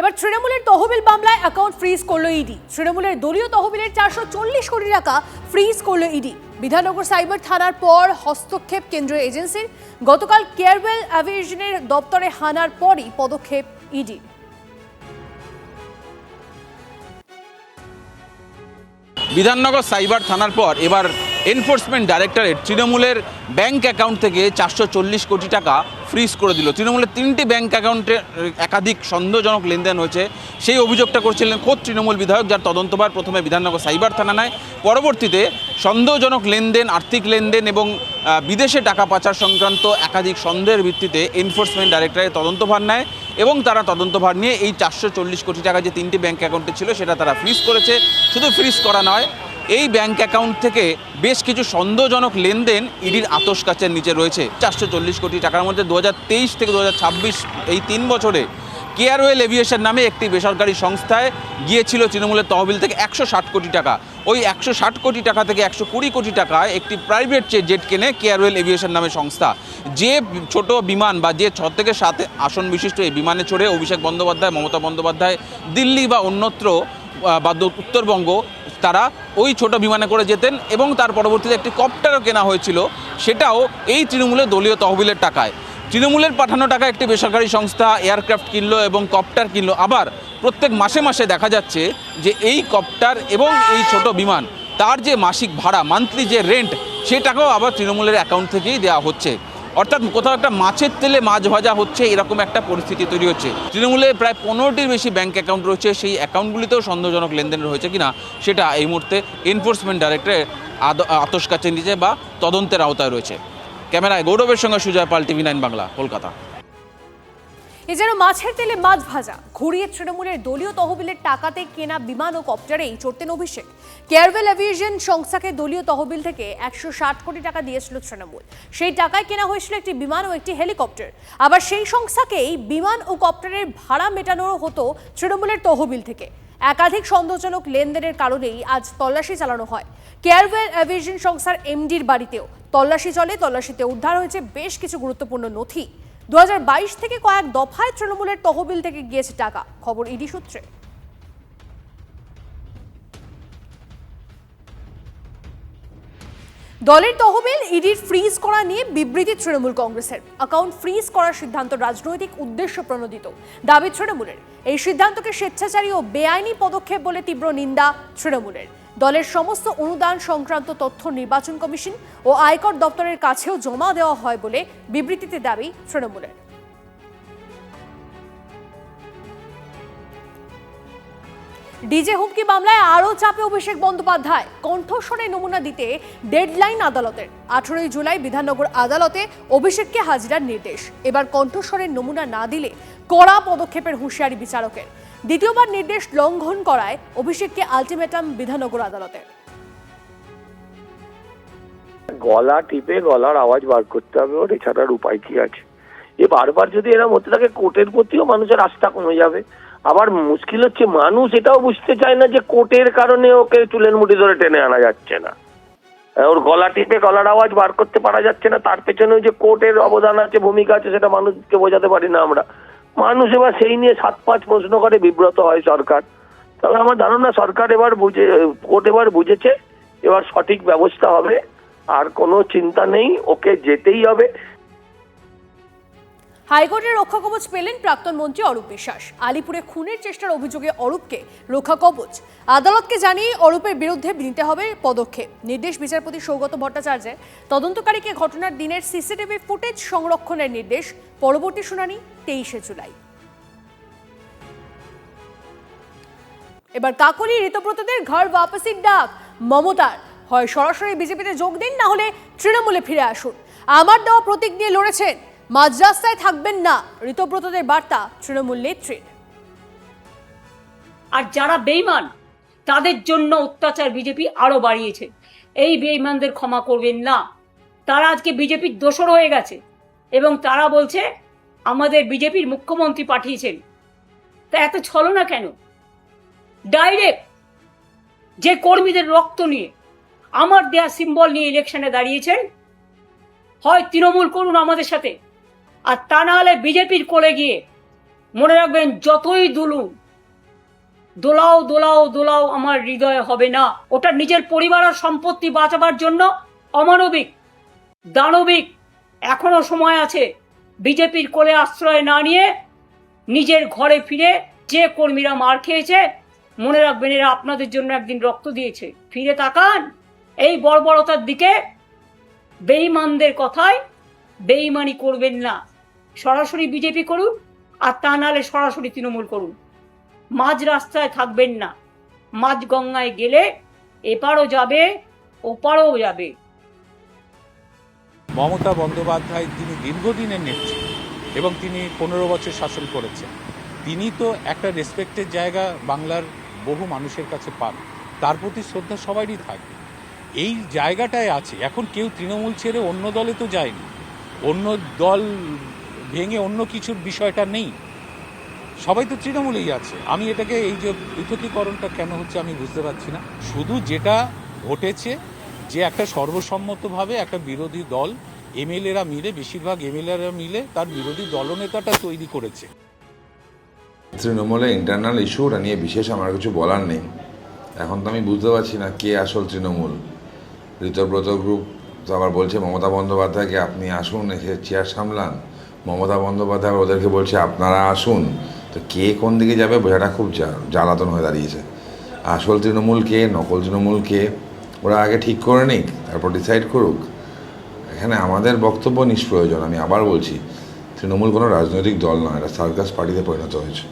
এবার তৃণমূলের তহবিল মামলায় অ্যাকাউন্ট ফ্রিজ করলো ইডি। তৃণমূলের দলীয় তহবিলের 440 কোটি টাকা ফ্রিজ করলো ইডি। বিধাননগর সাইবার থানার পর হস্তক্ষেপ কেন্দ্রীয় এজেন্সির। গতকাল কেয়ারওয়েল অ্যাভিয়েশনের দপ্তরে হানার পরই পদক্ষেপ ইডি। বিধাননগর সাইবার থানার পর এবার এনফোর্সমেন্ট ডাইরেক্টরেট তৃণমূলের ব্যাংক অ্যাকাউন্ট থেকে 440 কোটি টাকা ফ্রিজ করে দিল। তৃণমূলের 3টি ব্যাংক অ্যাকাউন্টে একাধিক সন্দেহজনক লেনদেন হয়েছে, সেই অভিযোগটা করছিলেন খোদ তৃণমূল বিধায়ক, যার তদন্তভার প্রথমে বিধাননগর সাইবার থানা নেয়। পরবর্তীতে সন্দেহজনক লেনদেন, আর্থিক লেনদেন এবং বিদেশে টাকা পাচার সংক্রান্ত একাধিক সন্দেহের ভিত্তিতে এনফোর্সমেন্ট ডাইরেক্টরেট তদন্তভার নেয় এবং তারা তদন্তভার নিয়ে এই 440 কোটি টাকা যে 3টি ব্যাংক অ্যাকাউন্টে ছিল সেটা তারা ফ্রিজ করেছে। শুধু ফ্রিজ করা নয়, এই ব্যাংক অ্যাকাউন্ট থেকে বেশ কিছু সন্দেহজনক লেনদেন ইডির আতশ কাচের নিচে রয়েছে। 440 কোটি টাকার মধ্যে 2023 থেকে 2026 এই 3 বছরে কেয়ারওয়েল এভিয়েশন নামে একটি বেসরকারি সংস্থায় গিয়েছিল তৃণমূলের তহবিল থেকে 160 কোটি টাকা। ওই 160 কোটি টাকা থেকে 120 কোটি টাকায় একটি প্রাইভেট জেট কেনে কেয়ারওয়েল এভিয়েশন নামে সংস্থা। যে ছোট বিমান বা যে 6 থেকে 7 আসন বিশিষ্ট এই বিমানে চড়ে অভিষেক বন্দ্যোপাধ্যায়, মমতা বন্দ্যোপাধ্যায় দিল্লি বা অন্যত্র বা উত্তরবঙ্গ তারা ওই ছোট বিমানে করে যেতেন এবং তার পরবর্তীতে একটি কপ্টারও কেনা হয়েছিল, সেটাও এই তৃণমূলের দলীয় তহবিলের টাকায়। তৃণমূলের পাঠানো টাকা একটি বেসরকারি সংস্থা এয়ারক্রাফট কিনলো এবং কপ্টার কিনলো। আবার প্রত্যেক মাসে মাসে দেখা যাচ্ছে যে এই কপ্টার এবং এই ছোট বিমান তার যে মাসিক ভাড়া, মান্থলি যে রেন্ট, সে টাকাও আবার তৃণমূলের অ্যাকাউন্ট থেকেই দেওয়া হচ্ছে। অর্থাৎ কোথাও একটা মাছের তেলে মাছ ভাজা হচ্ছে, এরকম একটা পরিস্থিতি তৈরি হচ্ছে। তৃণমূলে প্রায় 15টির বেশি ব্যাংক অ্যাকাউন্ট রয়েছে, সেই অ্যাকাউন্টগুলিতেও সন্দেহজনক লেনদেন রয়েছে কিনা সেটা এই মুহূর্তে এনফোর্সমেন্ট ডাইরেক্টরেট আতশ কাচের নিচে বা তদন্তের আওতায় রয়েছে। ক্যামেরায় গৌরবের সঙ্গে সুজয় পাল, TV9 বাংলা, কলকাতা। এ যেন মাছের তেলে মাছ ভাজা। ঘুরিয়ে তৃণমূলের দলীয় তহবিলের টাকাতে কেনা বিমান ও কপ্টারেই চড়তেন অভিষেক। কেয়ারওয়েল অ্যাভিয়েশন সংস্থাকে দলীয় তহবিল থেকে 160 কোটি টাকা দিয়েছিল তৃণমূল। সেই টাকায় কেনা হয়েছিল একটি বিমান ও একটি হেলিকপ্টার। আবার সেই সংস্থাকেই বিমান ও কপ্টারের ভাড়া মেটানো হতো তৃণমূলের তহবিল থেকে। একাধিক সন্দেহজনক লেনদেনের কারণেই আজ তল্লাশি চালানো হয়। কেয়ারওয়েল অ্যাভিয়েশন সংস্থার এমডির বাড়িতেও তল্লাশি চলে। তল্লাশিতে উদ্ধার হয়েছে বেশ কিছু গুরুত্বপূর্ণ নথি। 2022 থেকে কয়েক দফায় তৃণমূলের তহবিল থেকে গিয়েছে টাকা, খবর ইডি সূত্রে। দলের তহবিল ইডির ফ্রিজ করা নিয়ে বিবৃতি তৃণমূল কংগ্রেসের। অ্যাকাউন্ট ফ্রিজ করার সিদ্ধান্ত রাজনৈতিক উদ্দেশ্য প্রণোদিত দাবি তৃণমূলের। এই সিদ্ধান্তকে স্বেচ্ছাচারী ও বেআইনি পদক্ষেপ বলে তীব্র নিন্দা তৃণমূলের। দলের সমস্ত অনুদান সংক্রান্ত তথ্য নির্বাচন কমিশন ও আয়কর দপ্তরের কাছেও জমা দেওয়া হয় বলে বিবৃতিতে দাবি তৃণমূলের। ডিজে হুমকি মামলায় আরও চাপে অভিষেক বন্দ্যোপাধ্যায়। কণ্ঠস্বরের নমুনা দিতে ডেডলাইন আদালতের। 18 জুলাই বিধাননগর আদালতে অভিষেককে হাজিরার নির্দেশ। এবার কণ্ঠস্বরের নমুনা না দিলে কড়া পদক্ষেপের হুঁশিয়ারি বিচারকের। দ্বিতীয়বার নির্দেশ লঙ্ঘন করায় অভিষেককে আলটিমেটাম বিধাননগর আদালতের। গলা টিপে গলার আওয়াজ বার করতে হবে, ওর এছাড়ার উপায় কি আছে? বারবার যদি এরকম হতে থাকে, কোর্টের প্রতিও মানুষের আস্থা কমে যাবে। আবার মুশকিল হচ্ছে, মানুষ এটাও বুঝতে চায় না যে কোর্টের কারণে ওকে চুলের মুঠি ধরে টেনে আনা যাচ্ছে না, ওর গলা টিপে গলার আওয়াজ বার করতে পারা যাচ্ছে না। তার পেছনে যে কোর্টের অবদান আছে, ভূমিকা আছে, সেটা মানুষকে বোঝাতে পারি না আমরা। মানুষ এবার সেই নিয়ে 7-5 প্রশ্ন করে, বিব্রত হয় সরকার। তবে আমার ধারণা সরকার এবার কোর্ট এবার বুঝেছে, এবার সঠিক ব্যবস্থা হবে, আর কোনো চিন্তা নেই, ওকে যেতেই হবে। হাইকোর্টের রক্ষা কবচ পেলেন প্রাক্তন মন্ত্রী অরূপ বিশ্বাস। আলিপুরে খুনের চেষ্টার অভিযোগে অরূপকে রক্ষা কবচ। আদালতকে জানিয়ে অরূপের বিরুদ্ধে নিতে হবে পদক্ষেপ। নির্দেশ বিচারপতি সৌগত ভট্টাচার্যের। তদন্তকারীকে ঘটনার দিনের সিসিটিভি ফুটেজ সংরক্ষণের নির্দেশ। পরবর্তী শুনানি 23 জুলাই। এবার কাকলি ঋতব্রতদের ঘর ওয়াপসির ডাক মমতার। হয় সরাসরি বিজেপিতে যোগ দিন, না হলে তৃণমূলে ফিরে আসুন। আমার দেওয়া প্রতীক নিয়ে লড়েছেন, মাঝ রাস্তায় থাকবেন না, ঋতব্রতদের বার্তা তৃণমূল নেত্রীর। আর যারা বেঈমান, তাদের জন্য অত্যাচার বিজেপি আরো বাড়িয়েছে। এই বেঈমানদের ক্ষমা করবেন না। তারা আজকে বিজেপির দোসর হয়ে গেছে এবং তারা বলছে আমাদের বিজেপির মুখ্যমন্ত্রী পাঠিয়েছেন। তা এত ছলনা কেন? ডাইরেক্ট যে কর্মীদের রক্ত নিয়ে, আমার দেয়া সিম্বল নিয়ে ইলেকশনে দাঁড়িয়েছেন, হয় তৃণমূল করুন আমাদের সাথে, আর তা না হলে বিজেপির কোলে গিয়ে মনে রাখবেন, যতই দুলুন দোলাও দোলাও দোলাও আমার হৃদয় হবে না। ওটা নিজের পরিবার আর সম্পত্তি বাঁচাবার জন্য অমানবিক, দানবিক। এখনো সময় আছে। বিজেপির কোলে আশ্রয় না নিয়ে নিজের ঘরে ফিরে, যে কর্মীরা মার খেয়েছে মনে রাখবেন এরা আপনাদের জন্য একদিন রক্ত দিয়েছে, ফিরে তাকান এই বর্বরতার দিকে। বেঈমানদের কথায় বেঈমানি করবেন না। সরাসরি বিজেপি করুন, আর তা নাহলে সরাসরি তৃণমূল করুন। মাঝ রাস্তায় থাকবেন না। মাঝ গঙ্গায় গেলে এপারও যাবে ওপারও যাবে। মমতা বন্দ্যোপাধ্যায় তিনি দীর্ঘদিনের নেত্রী এবং তিনি 15 বছর শাসন করেছেন। তিনি তো একটা রেসপেক্টের জায়গা বাংলার বহু মানুষের কাছে পান, তার প্রতি শ্রদ্ধা সবারই থাকবে। এই জায়গাটায় আছে। এখন কেউ তৃণমূল ছেড়ে অন্য দলে তো যায়নি, অন্য দল ভেঙে অন্য কিছুর বিষয়টা নেই, সবাই তো তৃণমূলেই আছে। আমি এটাকে এই যে পৃথকীকরণটা কেন হচ্ছে আমি বুঝতে পারছি না। শুধু যেটা ঘটেছে যে একটা সর্বসম্মতভাবে একটা বিরোধী দল এমএলএরা মিলে, বেশিরভাগ এমএলএরা মিলে তার বিরোধী দলনেতাটা তৈরি করেছে। তৃণমূলের ইন্টারনাল ইস্যুটা নিয়ে বিশেষ আমার কিছু বলার নেই। এখন তো আমি বুঝতে পারছি না কে আসল তৃণমূল। ঋতব্রত গ্রুপ তো আবার বলছে মমতা বন্দ্যোপাধ্যায়কে আপনি আসুন, এসে চেয়ার সামলান। মমতা বন্দ্যোপাধ্যায় ওদেরকে বলছে আপনারা আসুন। তো কে কোন দিকে যাবে বোঝাটা খুব জ্বালাতন হয়ে দাঁড়িয়েছে। আসল তৃণমূল কে, নকল তৃণমূল কে, ওরা আগে ঠিক করে নিক, তারপর ডিসাইড করুক। এখানে আমাদের বক্তব্য নিষ্প্রয়োজন। আমি আবার বলছি, তৃণমূল কোনো রাজনৈতিক দল নয়, এটা সার্কাস পার্টিতে পরিণত হয়েছে।